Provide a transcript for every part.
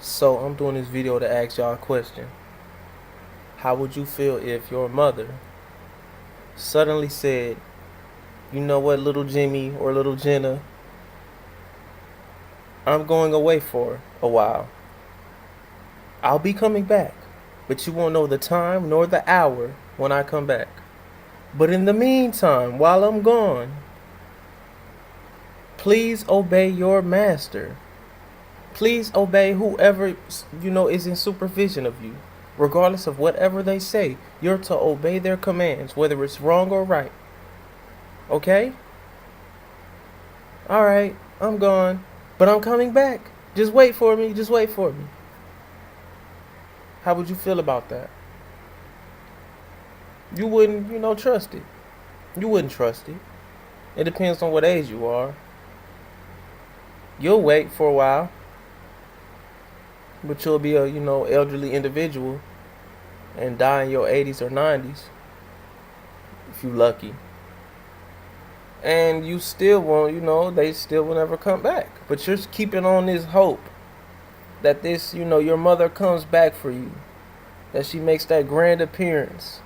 So I'm doing this video to ask y'all a question. How would you feel if your mother suddenly said, you know what, little Jimmy or little Jenna, I'm going away for a while. I'll be coming back, but you won't know the time nor the hour when I come back. But in the meantime, while I'm gone, please obey your master. Please obey whoever, is in supervision of you. Regardless of whatever they say, you're to obey their commands, whether it's wrong or right. Okay? Alright, I'm gone. But I'm coming back. Just wait for me. Just wait for me. How would you feel about that? You wouldn't, trust it. You wouldn't trust it. It depends on what age you are. You'll wait for a while. But you'll be a, elderly individual and die in your 80s or 90s. If you lucky. And you still won't, they still will never come back. But you're keeping on this hope that this, your mother comes back for you. That she makes that grand appearance.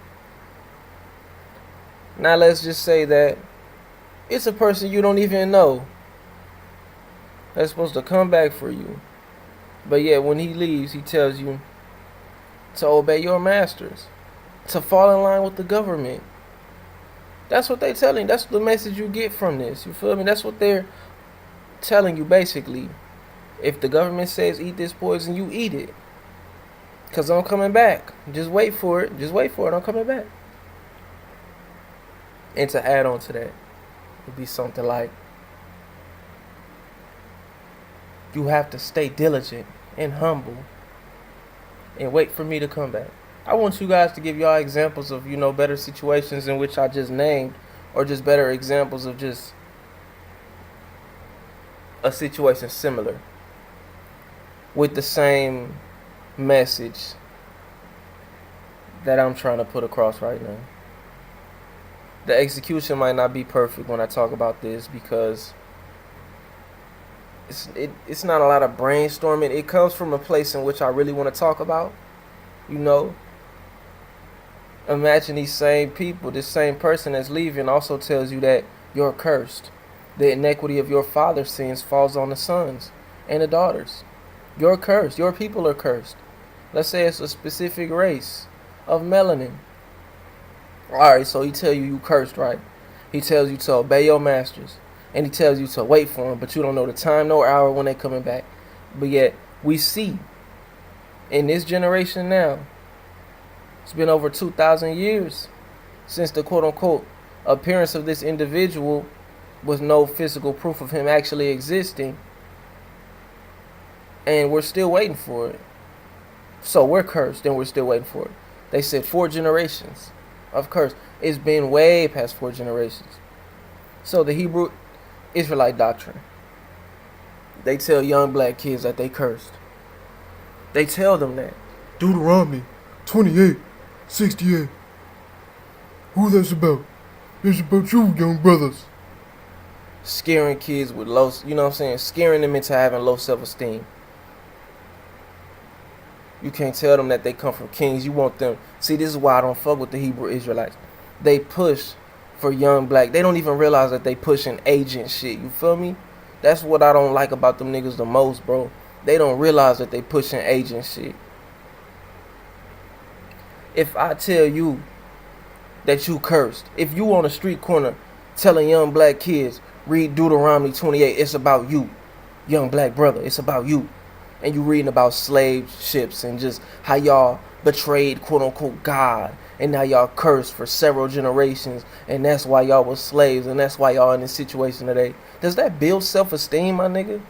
Now let's just say that it's a person you don't even know that's supposed to come back for you. But yet when he leaves, he tells you to obey your masters, to fall in line with the government. That's what they're telling you. That's the message you get from this. You feel me? That's what they're telling you basically. If the government says eat this poison, you eat it. Because I'm coming back. Just wait for it. Just wait for it. I'm coming back. And to add on to that, it'd be something like, you have to stay diligent and humble and wait for me to come back. I want you guys to give y'all examples of, better situations in which I just named, or just better examples of just a situation similar with the same message that I'm trying to put across right now. The execution might not be perfect when I talk about this because it's not a lot of brainstorming. It comes from a place in which I really want to talk about. Imagine these same people, this same person that's leaving also tells you that you're cursed. The iniquity of your father's sins falls on the sons and the daughters. You're cursed. Your people are cursed. Let's say it's a specific race of melanin. Alright, so he tells you cursed, right? He tells you to obey your masters. And he tells you to wait for them, but you don't know the time nor hour when they're coming back. But yet, we see in this generation now, it's been over 2,000 years since the quote-unquote appearance of this individual with no physical proof of him actually existing. And we're still waiting for it. So we're cursed and we're still waiting for it. They said 4 generations of curse. It's been way past 4 generations. So the Hebrew Israelite doctrine, they tell young black kids that they cursed. They tell them that. Deuteronomy 28:68. Who that's about? It's about you, young brothers. Scaring kids with low, scaring them into having low self-esteem. You can't tell them that they come from kings. You want them. See, this is why I don't fuck with the Hebrew Israelites. They push for young black. They don't even realize that they pushing agent shit. You feel me? That's what I don't like about them niggas the most, bro. They don't realize that they pushing agent shit. If I tell you that you cursed, if you on a street corner telling young black kids, read Deuteronomy 28, it's about you, young black brother, it's about you. And you reading about slave ships and just how y'all betrayed quote-unquote God. And now y'all cursed for several generations. And that's why y'all was slaves. And that's why y'all in this situation today. Does that build self-esteem, my nigga?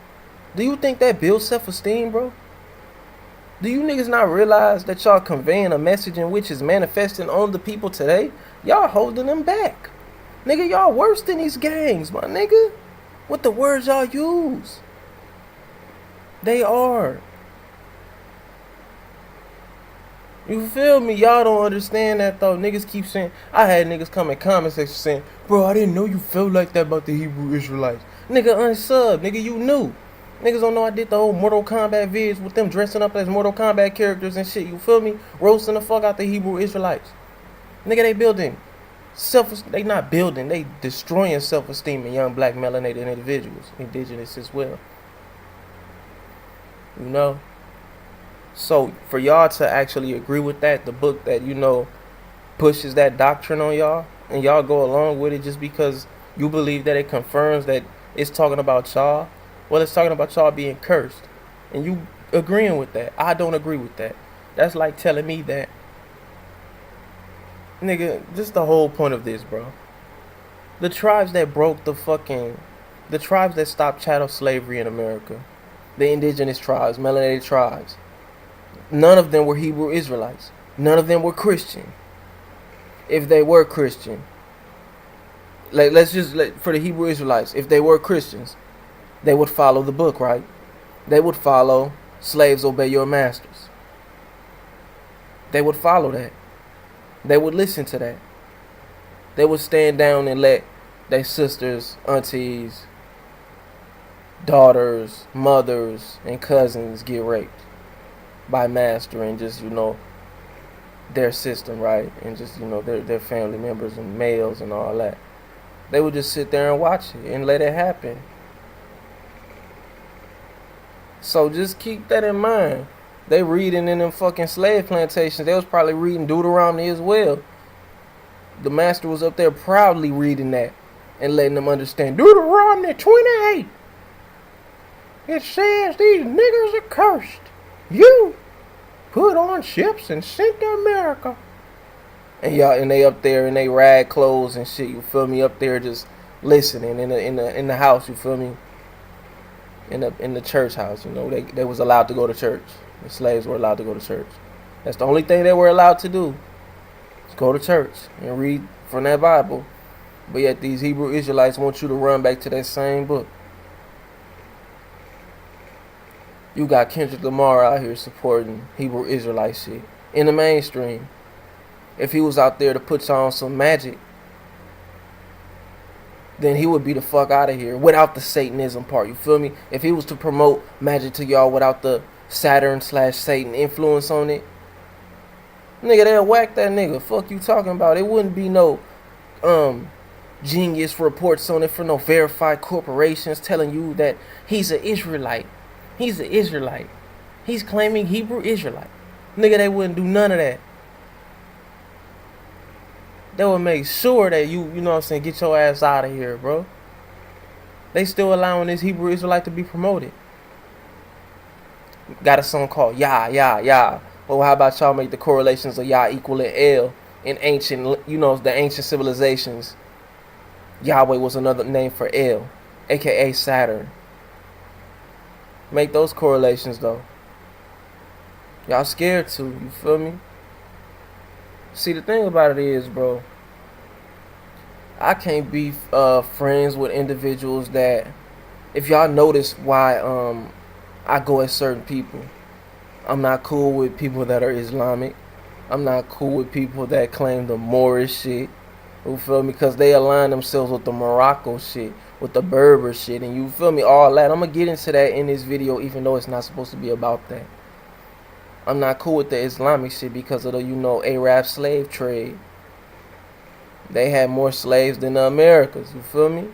Do you think that builds self-esteem, bro? Do you niggas not realize that y'all conveying a message in which is manifesting on the people today? Y'all holding them back. Nigga, y'all worse than these gangs, my nigga. What the words y'all use. They are. You feel me? Y'all don't understand that though. Niggas keep saying, I had niggas come in comment section saying, bro, I didn't know you felt like that about the Hebrew Israelites. Nigga, unsub. Nigga, you knew. Niggas don't know I did the whole Mortal Kombat vids with them dressing up as Mortal Kombat characters and shit. You feel me? Roasting the fuck out the Hebrew Israelites. Nigga, they building they not building, they destroying self-esteem in young black melanated individuals, indigenous as well. You know? So for y'all to actually agree with that, the book that, you know, pushes that doctrine on y'all, and y'all go along with it just because you believe that it confirms that it's talking about y'all, well, it's talking about y'all being cursed. And you agreeing with that. I don't agree with that. That's like telling me that, nigga, just the whole point of this, bro. The tribes that the tribes that stopped chattel slavery in America, the indigenous tribes, melanated tribes, none of them were Hebrew Israelites. None of them were Christian. If they were Christian, for the Hebrew Israelites, if they were Christians, they would follow the book, right? They would follow slaves obey your masters. They would follow that. They would listen to that. They would stand down and let their sisters, aunties, daughters, mothers, and cousins get raped by master and just, you know, their system, right? And just, you know, their family members and males and all that. They would just sit there and watch it and let it happen. So just keep that in mind. They reading in them fucking slave plantations. They was probably reading Deuteronomy as well. The master was up there proudly reading that and letting them understand Deuteronomy 28. It says these niggers are cursed. You put on ships and sent to America. And y'all, and they up there in they rag clothes and shit. You feel me? Up there just listening in the house. You feel me? In the church house. You know, they was allowed to go to church. The slaves were allowed to go to church. That's the only thing they were allowed to do. Is go to church and read from that Bible. But yet these Hebrew Israelites want you to run back to that same book. You got Kendrick Lamar out here supporting Hebrew Israelite shit in the mainstream. If he was out there to put y'all on some magic, then he would be the fuck out of here without the Satanism part. You feel me? If he was to promote magic to y'all without the Saturn/Satan influence on it, nigga, they'll whack that nigga. Fuck you talking about? It wouldn't be no genius reports on it for no verified corporations telling you that he's an Israelite. He's an Israelite. He's claiming Hebrew Israelite. Nigga, they wouldn't do none of that. They would make sure that you know what I'm saying, get your ass out of here, bro. They still allowing this Hebrew Israelite to be promoted. Got a song called Yah, Yah, Yah. Well, how about y'all make the correlations of Yah equaling El in ancient, you know, the ancient civilizations. Yahweh was another name for El, aka Saturn. Make those correlations though. Y'all scared to, you feel me? See, the thing about it is, bro, I can't be friends with individuals that, if y'all notice why I go at certain people, I'm not cool with people that are Islamic. I'm not cool with people that claim the Moorish shit. You feel me? Because they align themselves with the Morocco shit, with the Berber shit, and you feel me? All that. I'm going to get into that in this video, even though it's not supposed to be about that. I'm not cool with the Islamic shit because of the, you know, Arab slave trade. They had more slaves than the Americas, you feel me?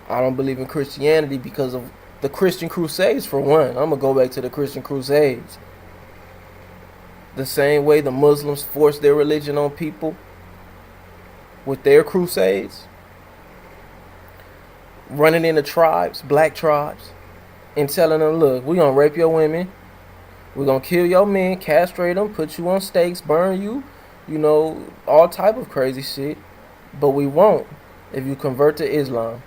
I don't believe in Christianity because of the Christian Crusades, for one. I'm going to go back to the Christian Crusades. The same way the Muslims forced their religion on people with their crusades. Running into tribes, black tribes, and telling them, look, we're going to rape your women. We're going to kill your men, castrate them, put you on stakes, burn you. You know, all type of crazy shit. But we won't if you convert to Islam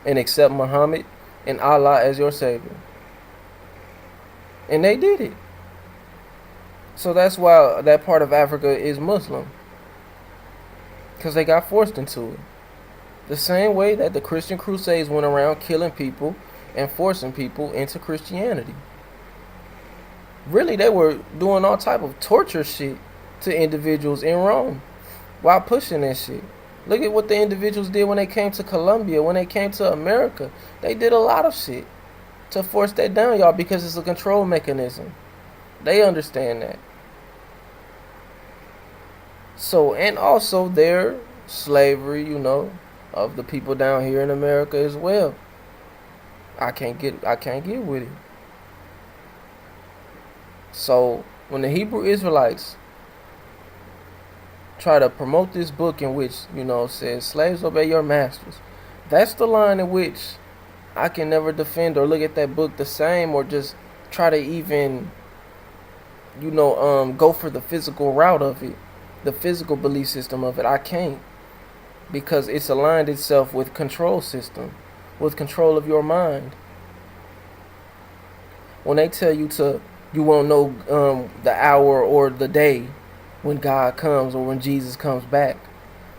and accept Muhammad and Allah as your savior. And they did it. So that's why that part of Africa is Muslim. Because they got forced into it. The same way that the Christian Crusades went around killing people and forcing people into Christianity. Really, they were doing all type of torture shit to individuals in Rome while pushing that shit. Look at what the individuals did when they came to Colombia, when they came to America. They did a lot of shit to force that down y'all because it's a control mechanism. They understand that. So, and also their slavery, you know, of the people down here in America as well. I can't get with it. So when the Hebrew Israelites try to promote this book in which, you know, says slaves obey your masters, that's the line in which I can never defend or look at that book the same, or just try to even, you know, go for the physical route of it, the physical belief system of it. I can't, because it's aligned itself with control system, with control of your mind. When they tell you you won't know the hour or the day when God comes or when Jesus comes back,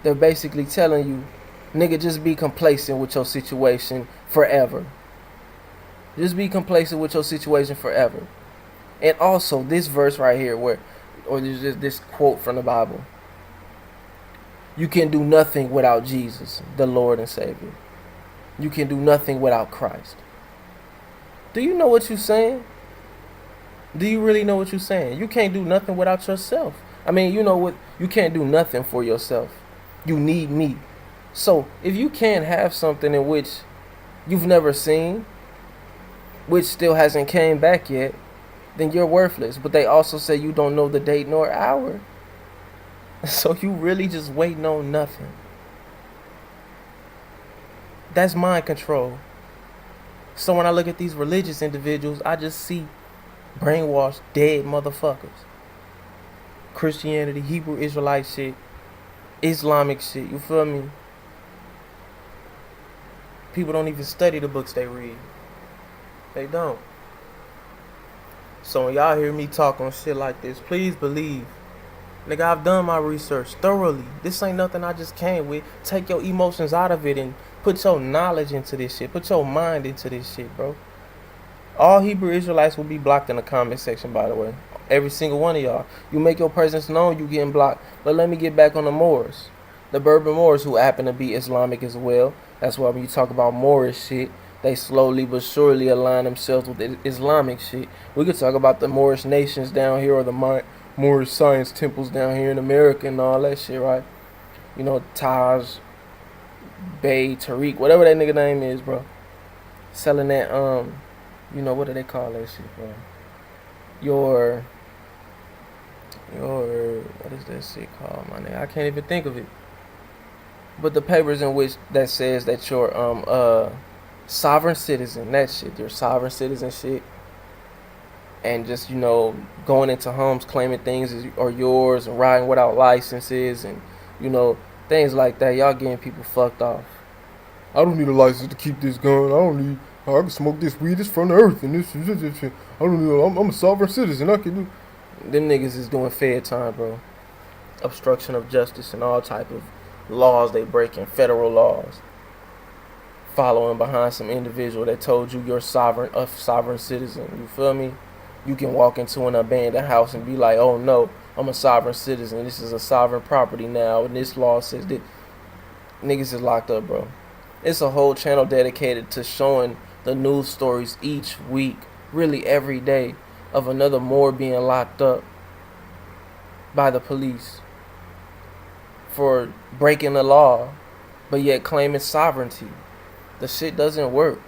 they're basically telling you, nigga, just be complacent with your situation forever. Just be complacent with your situation forever. And also this verse right here, or there's just this quote from the Bible: you can do nothing without Jesus, the Lord and Savior. You can do nothing without Christ. Do you know what you're saying? Do you really know what you're saying? You can't do nothing without yourself. I mean, you know what? You can't do nothing for yourself. You need me. So if you can't have something in which you've never seen, which still hasn't came back yet, then you're worthless. But they also say you don't know the date nor hour. So you really just waiting on nothing. That's mind control. So when I look at these religious individuals, I just see brainwashed, dead motherfuckers. Christianity, Hebrew Israelite shit, Islamic shit, you feel me? People don't even study the books they read. They don't. So when y'all hear me talk on shit like this, please believe, nigga, I've done my research thoroughly. This ain't nothing I just came with. Take your emotions out of it and put your knowledge into this shit. Put your mind into this shit, bro. All Hebrew Israelites will be blocked in the comment section, by the way. Every single one of y'all. You make your presence known, you getting blocked. But let me get back on the Moors. The Berber Moors, who happen to be Islamic as well. That's why when you talk about Moorish shit, they slowly but surely align themselves with Islamic shit. We could talk about the Moorish nations down here, or the Moorish science temples down here in America and all that shit, right? You know, Taj, Bay, Tariq, whatever that nigga name is, bro. Selling that, you know, what do they call that shit, bro? Your, what is that shit called, my nigga? I can't even think of it. But the papers in which that says that you're, sovereign citizen, that shit, your sovereign citizen shit. And just, you know, going into homes claiming things are yours and riding without licenses and, you know, things like that. Y'all getting people fucked off. I don't need a license to keep this gun. I can smoke this weed. It's from the earth and this shit. I don't need. I'm a sovereign citizen. I can do. Them niggas is doing fair time, bro. Obstruction of justice and all type of laws they breaking, federal laws. Following behind some individual that told you you're a sovereign citizen. You feel me? You can walk into an abandoned house and be like, oh no, I'm a sovereign citizen. This is a sovereign property now, and this law says that. Niggas is locked up, bro. It's a whole channel dedicated to showing the news stories each week, really every day, of another Moor being locked up by the police for breaking the law, but yet claiming sovereignty. The shit doesn't work.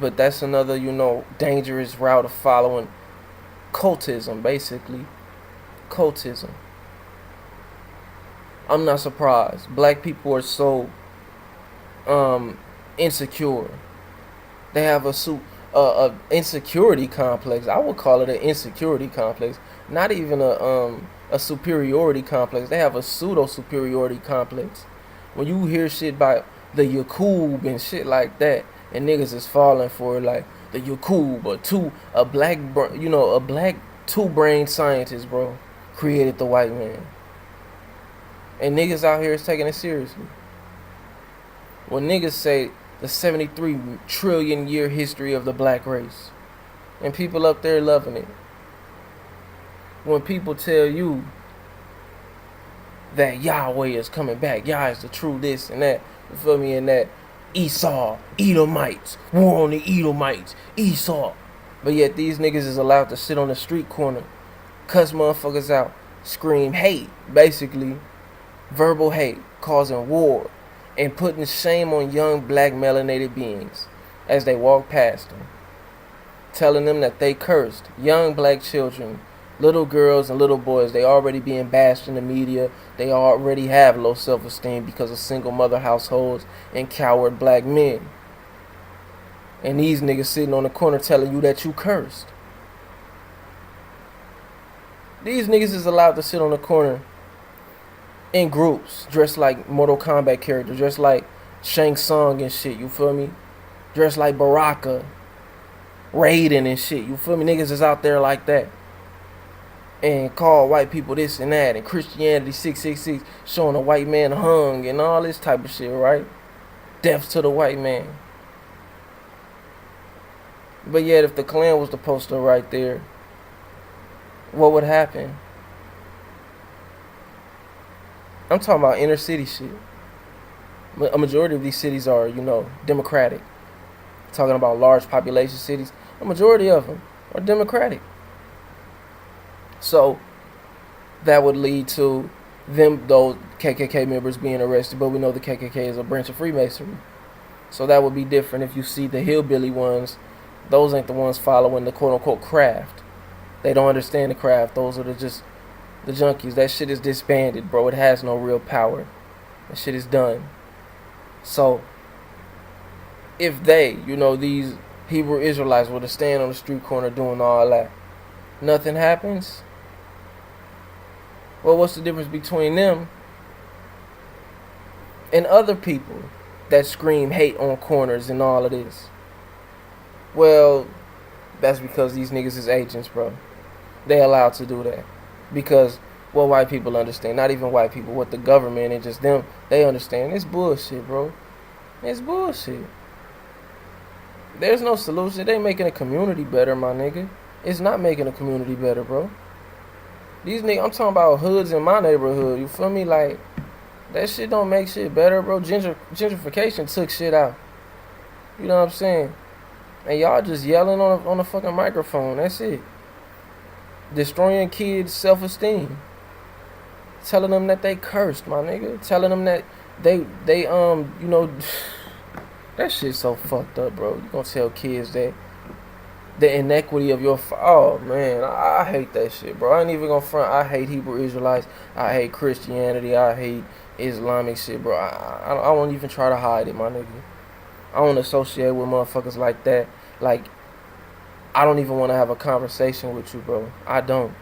But that's another, you know, dangerous route of following cultism, basically. Cultism. I'm not surprised. Black people are so insecure. They have a insecurity complex. I would call it an insecurity complex. Not even a superiority complex. They have a pseudo superiority complex. When you hear shit about the Yakub and shit like that, and niggas is falling for it, like the Yakub, a black two-brain scientist, bro, created the white man. And niggas out here is taking it seriously. When niggas say the 73 trillion year history of the black race, and people up there loving it. When people tell you that Yahweh is coming back. Yah is the true this and that. You feel me? And that Esau, Edomites, war on the Edomites, Esau. But yet these niggas is allowed to sit on the street corner, cuss motherfuckers out, scream hate, basically verbal hate, causing war, and putting shame on young black melanated beings as they walk past them, telling them that they cursed. Young black children, little girls and little boys, they already being bashed in the media. They already have low self-esteem because of single mother households and coward black men. And these niggas sitting on the corner telling you that you cursed. These niggas is allowed to sit on the corner in groups, dressed like Mortal Kombat characters, dressed like Shang Tsung and shit, you feel me? Dressed like Baraka, Raiden and shit, you feel me? Niggas is out there like that. And call white people this and that, and Christianity 666, showing a white man hung and all this type of shit, right? Death to the white man. But yet if the Klan was the poster right there, what would happen? I'm talking about inner city shit. A majority of these cities are, democratic. Talking about large population cities, a majority of them are democratic. So that would lead to those KKK members being arrested, but we know the KKK is a branch of Freemasonry. So that would be different if you see the hillbilly ones. Those ain't the ones following the quote-unquote craft. They don't understand the craft. Those are just the junkies. That shit is disbanded, bro. It has no real power. That shit is done. So if they, these Hebrew Israelites were to stand on the street corner doing all that, nothing happens. Well, what's the difference between them and other people that scream hate on corners and all of this? Well, that's because these niggas is agents, bro. They allowed to do that. Because what white people understand, not even white people, what the government and just them, they understand. It's bullshit, bro. It's bullshit. There's no solution. It ain't making a community better, my nigga. It's not making a community better, bro. These niggas, I'm talking about hoods in my neighborhood. You feel me? Like, that shit don't make shit better, bro. Gentrification took shit out. You know what I'm saying? And y'all just yelling on a fucking microphone. That's it. Destroying kids' self-esteem. Telling them that they cursed, my nigga. Telling them that they that shit's so fucked up, bro. You gonna tell kids that the inequity of your oh man, I hate that shit, bro. I ain't even gonna front. I hate Hebrew Israelites. I hate Christianity. I hate Islamic shit, bro. I won't even try to hide it, my nigga. I don't associate with motherfuckers like that. Like, I don't even want to have a conversation with you, bro. I don't.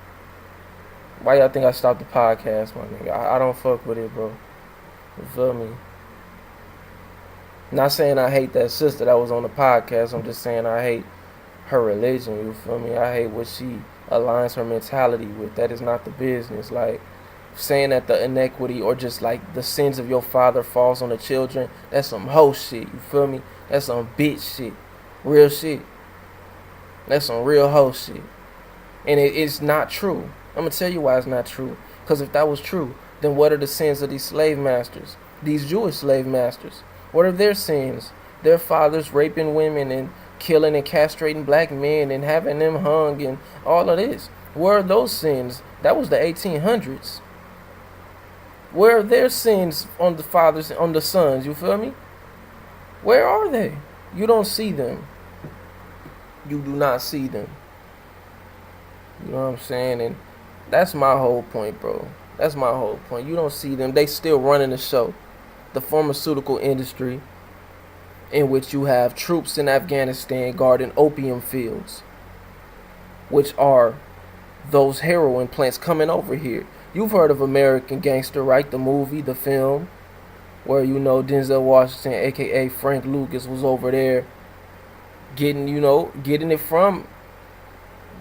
Why y'all think I stopped the podcast, my nigga? I don't fuck with it, bro. You feel me? Not saying I hate that sister that was on the podcast. I'm just saying I hate her religion. You feel me? I hate what she aligns her mentality with. That is not the business. Like, saying that the inequity or just like the sins of your father falls on the children, that's some hoe shit. You feel me? That's some bitch shit. Real shit. That's some real hoe shit. And it's not true. I'm going to tell you why it's not true. Because if that was true, then what are the sins of these slave masters? These Jewish slave masters? What are their sins? Their fathers raping women and killing and castrating black men and having them hung and all of this. Where are those sins? That was the 1800s. Where are their sins on the fathers, on the sons? You feel me? Where are they? You don't see them. You do not see them. You know what I'm saying? And that's my whole point, bro. That's my whole point. You don't see them. They still running the show. The pharmaceutical industry, in which you have troops in Afghanistan guarding opium fields, which are those heroin plants coming over here. You've heard of American Gangster, right? The movie, the film, where Denzel Washington, aka Frank Lucas, was over there getting it from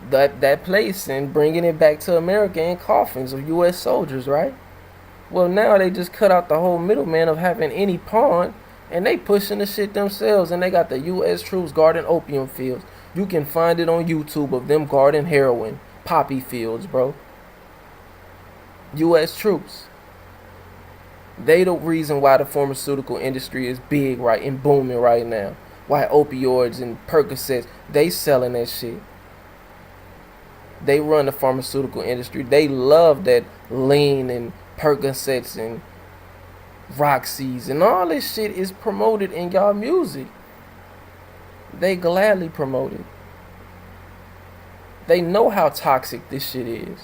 that place and bringing it back to America in coffins of U.S. soldiers, right? Well, now they just cut out the whole middleman of having any pawn, and they pushing the shit themselves, and they got the U.S. troops guarding opium fields. You can find it on YouTube of them guarding heroin, poppy fields, bro. U.S. troops. They the reason why the pharmaceutical industry is big right and booming right now. Why opioids and Percocets, they selling that shit. They run the pharmaceutical industry. They love that lean and Percocets and Roxy's and all this shit is promoted in y'all music. They gladly promote it. They know how toxic this shit is.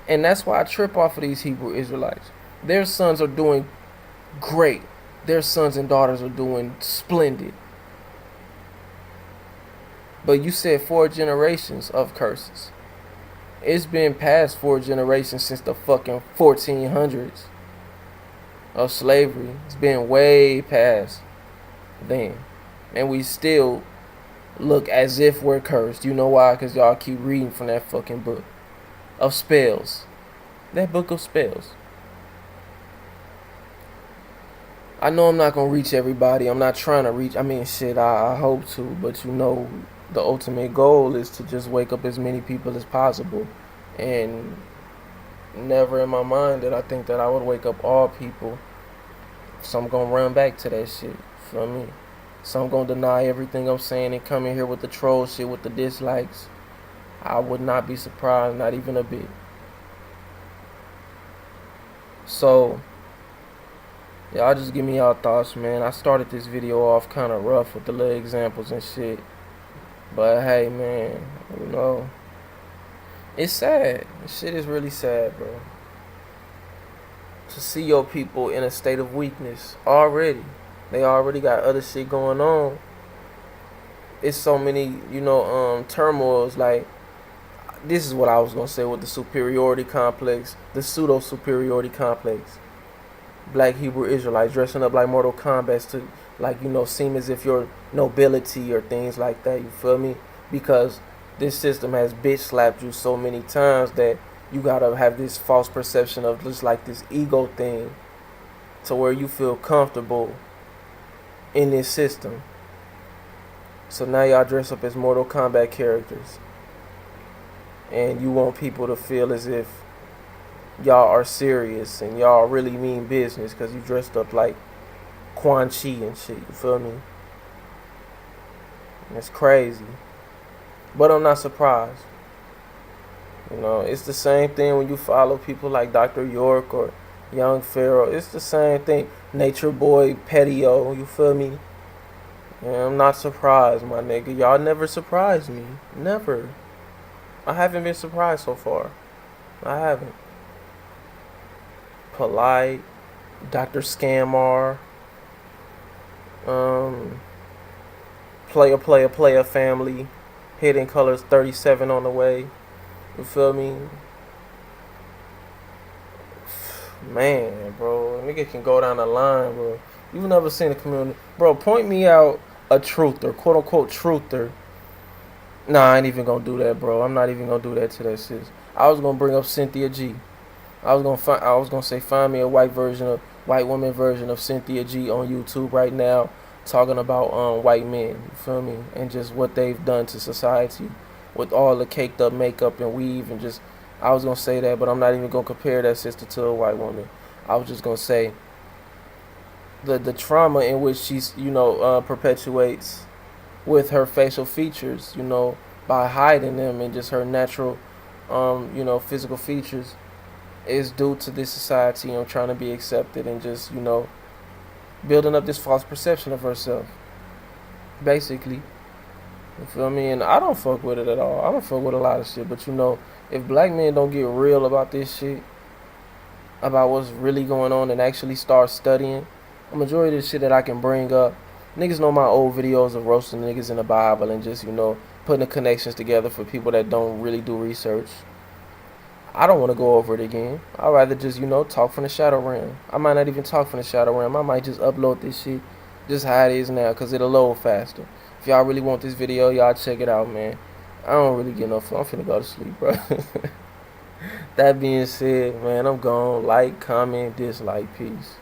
And that's why I trip off of these Hebrew Israelites. Their sons are doing great. Their sons and daughters are doing splendid. But you said 4 generations of curses. It's been past 4 generations since the fucking 1400s of slavery. It's been way past then. And we still look as if we're cursed. You know why? Because y'all keep reading from that fucking book of spells. That book of spells. I know I'm not going to reach everybody. I'm not trying to reach. I mean, shit, I hope to. But you know, the ultimate goal is to just wake up as many people as possible. And never in my mind did I think that I would wake up all people. So I'm going to run back to that shit. Feel me? So I'm going to deny everything I'm saying and come in here with the troll shit, with the dislikes. I would not be surprised, not even a bit. So, y'all just give me y'all thoughts, man. I started this video off kind of rough with the little examples and shit. But hey, man, you know, it's sad. This shit is really sad, bro. To see your people in a state of weakness already. They already got other shit going on. It's so many, you know, turmoils. Like, this is what I was going to say with the superiority complex, the pseudo-superiority complex. Black Hebrew Israelites dressing up like Mortal Kombat to, like, you know, seem as if you're nobility or things like that, you feel me? Because this system has bitch slapped you so many times that you gotta have this false perception of just like this ego thing to where you feel comfortable in this system. So now y'all dress up as Mortal Kombat characters. And you want people to feel as if y'all are serious and y'all really mean business because you dressed up like Quan Chi and shit, you feel me? It's crazy. But I'm not surprised. You know, it's the same thing when you follow people like Dr. York or Young Pharaoh. It's the same thing. Nature Boy, Petio, you feel me? And I'm not surprised, my nigga. Y'all never surprised me. Never. I haven't been surprised so far. I haven't. Polite, Dr. Scamar, Player Family, Hidden Colors 37 on the way. You feel me? Man, bro, nigga can go down the line, bro. You've never seen a community, bro. Point me out a truther, quote unquote truther. Nah, I ain't even gonna do that, bro. I'm not even gonna do that to that sis. I was gonna bring up Cynthia G. I was gonna say find me a white woman version of Cynthia G on YouTube right now, talking about white men. You feel me? And just what they've done to society with all the caked up makeup and weave and just. I was gonna say that, but I'm not even gonna compare that sister to a white woman. I was just gonna say the trauma in which she's perpetuates with her facial features, by hiding them, and just her natural physical features is due to this society trying to be accepted and just building up this false perception of herself, basically. You feel me? And I don't fuck with it at all. I don't fuck with a lot of shit, but if black men don't get real about this shit, about what's really going on, and actually start studying, a majority of the shit that I can bring up, niggas know my old videos of roasting niggas in the Bible and just, putting the connections together for people that don't really do research. I don't want to go over it again. I'd rather just, talk from the shadow realm. I might not even talk from the shadow realm. I might just upload this shit just how it is now, because it'll load faster. If y'all really want this video, y'all check it out, man. I don't really get no fun. I'm finna go to sleep, bro. That being said, man, I'm gone. Like, comment, dislike, peace.